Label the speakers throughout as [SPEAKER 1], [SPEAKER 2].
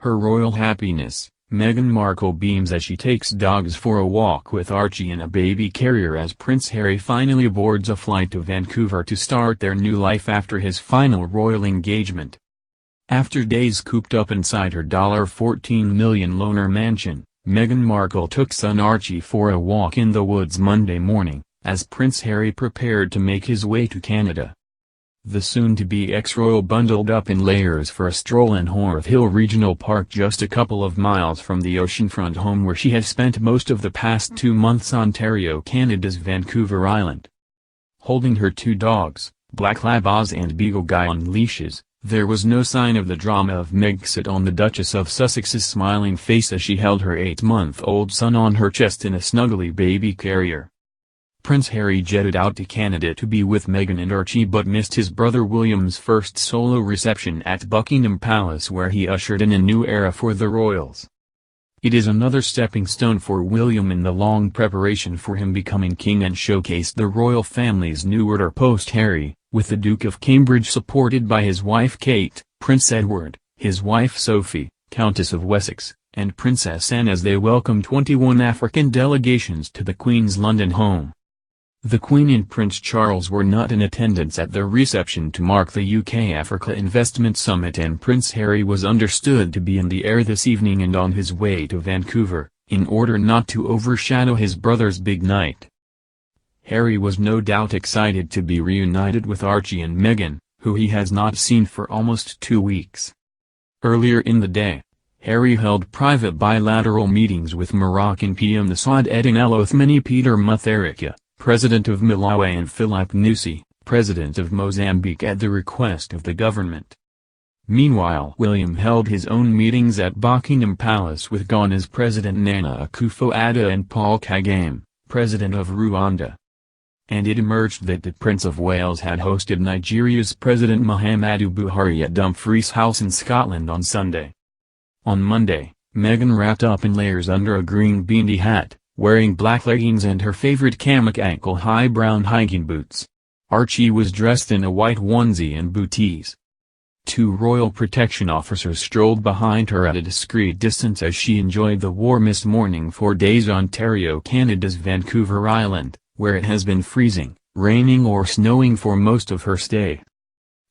[SPEAKER 1] Her royal happiness, Meghan Markle beams as she takes dogs for a walk with Archie in a baby carrier as Prince Harry finally boards a flight to Vancouver to start their new life after his final royal engagement. After days cooped up inside her $14 million loaner mansion, Meghan Markle took son Archie for a walk in the woods Monday morning, as Prince Harry prepared to make his way to Canada. The soon-to-be ex-royal bundled up in layers for a stroll in Horth Hill Regional Park, just a couple of miles from the oceanfront home where she has spent most of the past 2 months, Ontario, Canada's Vancouver Island. Holding her 2 dogs, Black Lab Oz and Beagle Guy, on leashes, there was no sign of the drama of Megxit on the Duchess of Sussex's smiling face as she held her 8-month-old son on her chest in a snuggly baby carrier. Prince Harry jetted out to Canada to be with Meghan and Archie but missed his brother William's first solo reception at Buckingham Palace, where he ushered in a new era for the royals. It is another stepping stone for William in the long preparation for him becoming king and showcased the royal family's new order post-Harry, with the Duke of Cambridge supported by his wife Kate, Prince Edward, his wife Sophie, Countess of Wessex, and Princess Anne as they welcomed 21 African delegations to the Queen's London home. The Queen and Prince Charles were not in attendance at the reception to mark the UK-Africa Investment Summit, and Prince Harry was understood to be in the air this evening and on his way to Vancouver, in order not to overshadow his brother's big night. Harry was no doubt excited to be reunited with Archie and Meghan, who he has not seen for almost 2 weeks. Earlier in the day, Harry held private bilateral meetings with Moroccan PM Saad Eddin El Othmani, Peter Mutharika, President of Malawi, and Philip Nyusi, President of Mozambique, at the request of the government. Meanwhile, William held his own meetings at Buckingham Palace with Ghana's President Nana Akufo-Addo and Paul Kagame, President of Rwanda. And it emerged that the Prince of Wales had hosted Nigeria's President Muhammadu Buhari at Dumfries House in Scotland on Sunday. On Monday, Meghan wrapped up in layers under a green beanie hat, wearing black leggings and her favorite Kamak ankle-high brown hiking boots. Archie was dressed in a white onesie and booties. 2 royal protection officers strolled behind her at a discreet distance as she enjoyed the warmest morning for days Ontario, Canada's Vancouver Island, where it has been freezing, raining or snowing for most of her stay.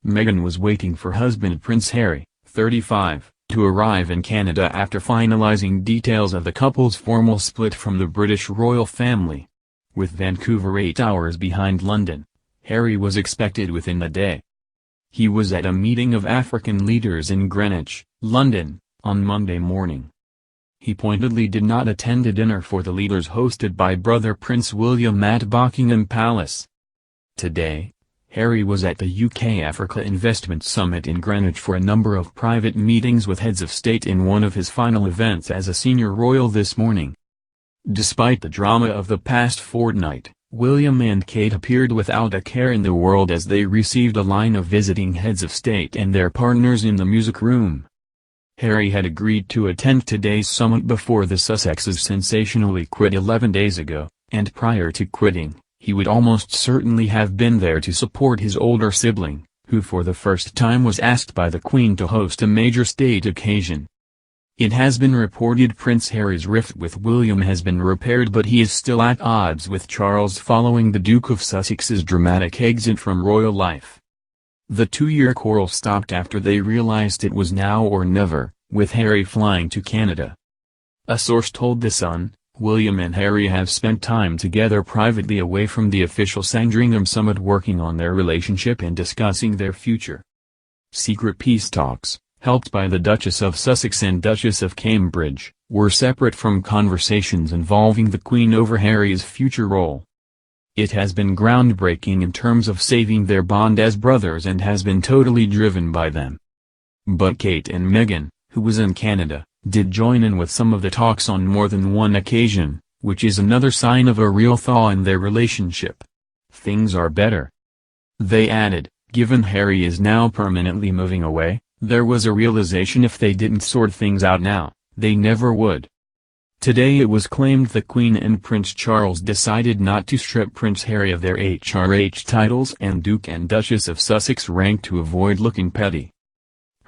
[SPEAKER 1] Meghan was waiting for husband Prince Harry, 35, to arrive in Canada after finalizing details of the couple's formal split from the British royal family. With Vancouver 8 hours behind London, Harry was expected within the day. He was at a meeting of African leaders in Greenwich, London, on Monday morning. He pointedly did not attend a dinner for the leaders hosted by brother Prince William at Buckingham Palace. Today, Harry was at the UK-Africa Investment Summit in Greenwich for a number of private meetings with heads of state in one of his final events as a senior royal this morning. Despite the drama of the past fortnight, William and Kate appeared without a care in the world as they received a line of visiting heads of state and their partners in the music room. Harry had agreed to attend today's summit before the Sussexes sensationally quit 11 days ago, and prior to quitting, he would almost certainly have been there to support his older sibling, who for the first time was asked by the Queen to host a major state occasion. It has been reported Prince Harry's rift with William has been repaired, but he is still at odds with Charles following the Duke of Sussex's dramatic exit from royal life. The 2-year quarrel stopped after they realized it was now or never, with Harry flying to Canada. A source told The Sun, William and Harry have spent time together privately away from the official Sandringham summit, working on their relationship and discussing their future. Secret peace talks, helped by the Duchess of Sussex and Duchess of Cambridge, were separate from conversations involving the Queen over Harry's future role. It has been groundbreaking in terms of saving their bond as brothers and has been totally driven by them. But Kate and Meghan, who was in Canada, did join in with some of the talks on more than one occasion, which is another sign of a real thaw in their relationship. Things are better. They added, given Harry is now permanently moving away, there was a realization if they didn't sort things out now, they never would. Today it was claimed the Queen and Prince Charles decided not to strip Prince Harry of their HRH titles and Duke and Duchess of Sussex rank to avoid looking petty.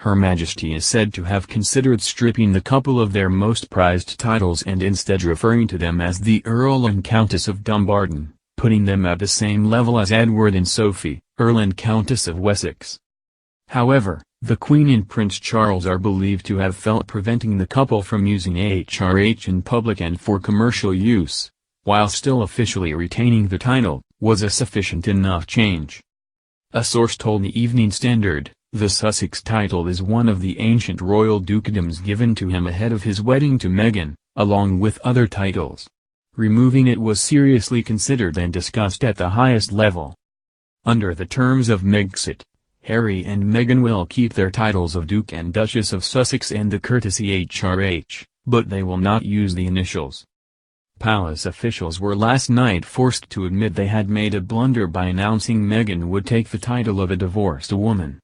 [SPEAKER 1] Her Majesty is said to have considered stripping the couple of their most prized titles and instead referring to them as the Earl and Countess of Dumbarton, putting them at the same level as Edward and Sophie, Earl and Countess of Wessex. However, the Queen and Prince Charles are believed to have felt preventing the couple from using HRH in public and for commercial use, while still officially retaining the title, was a sufficient enough change. A source told the Evening Standard, the Sussex title is one of the ancient royal dukedoms given to him ahead of his wedding to Meghan, along with other titles. Removing it was seriously considered and discussed at the highest level. Under the terms of Megxit, Harry and Meghan will keep their titles of Duke and Duchess of Sussex and the courtesy HRH, but they will not use the initials. Palace officials were last night forced to admit they had made a blunder by announcing Meghan would take the title of a divorced woman.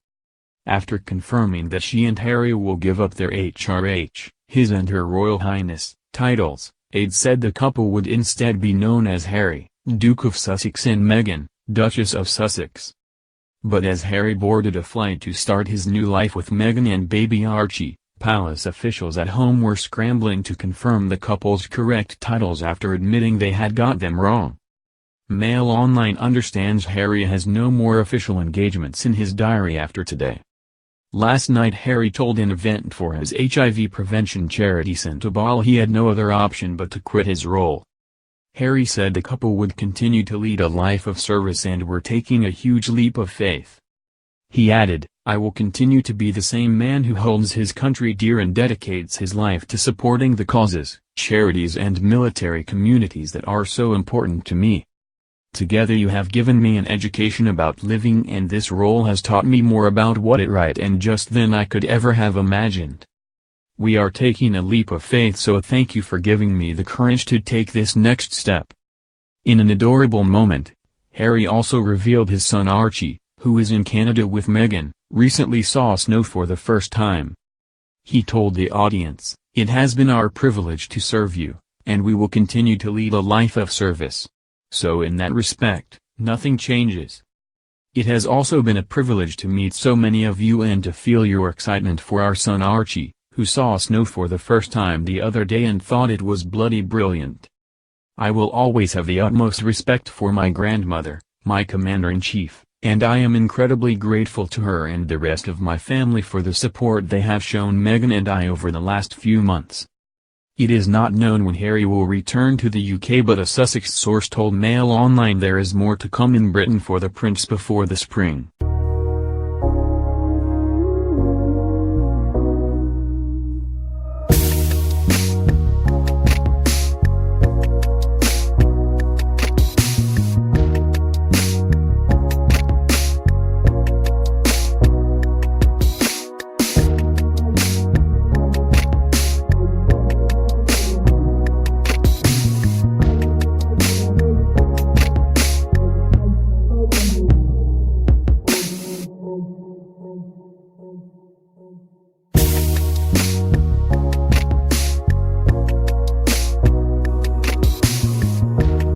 [SPEAKER 1] After confirming that she and Harry will give up their HRH, His and Her Royal Highness, titles, aides said the couple would instead be known as Harry, Duke of Sussex and Meghan, Duchess of Sussex. But as Harry boarded a flight to start his new life with Meghan and baby Archie, palace officials at home were scrambling to confirm the couple's correct titles after admitting they had got them wrong. Mail Online understands Harry has no more official engagements in his diary after today. Last night Harry told an event for his HIV prevention charity St. Abal he had no other option but to quit his role. Harry said the couple would continue to lead a life of service and were taking a huge leap of faith. He added, "I will continue to be the same man who holds his country dear and dedicates his life to supporting the causes, charities and military communities that are so important to me. Together you have given me an education about living and this role has taught me more about what is right and just than I could ever have imagined. We are taking a leap of faith, so thank you for giving me the courage to take this next step." In an adorable moment, Harry also revealed his son Archie, who is in Canada with Meghan, recently saw snow for the first time. He told the audience, "It has been our privilege to serve you, and we will continue to lead a life of service. So in that respect, nothing changes. It has also been a privilege to meet so many of you and to feel your excitement for our son Archie, who saw snow for the first time the other day and thought it was bloody brilliant. I will always have the utmost respect for my grandmother, my commander-in-chief, and I am incredibly grateful to her and the rest of my family for the support they have shown Meghan and I over the last few months." It is not known when Harry will return to the UK, but a Sussex source told Mail Online there is more to come in Britain for the prince before the spring.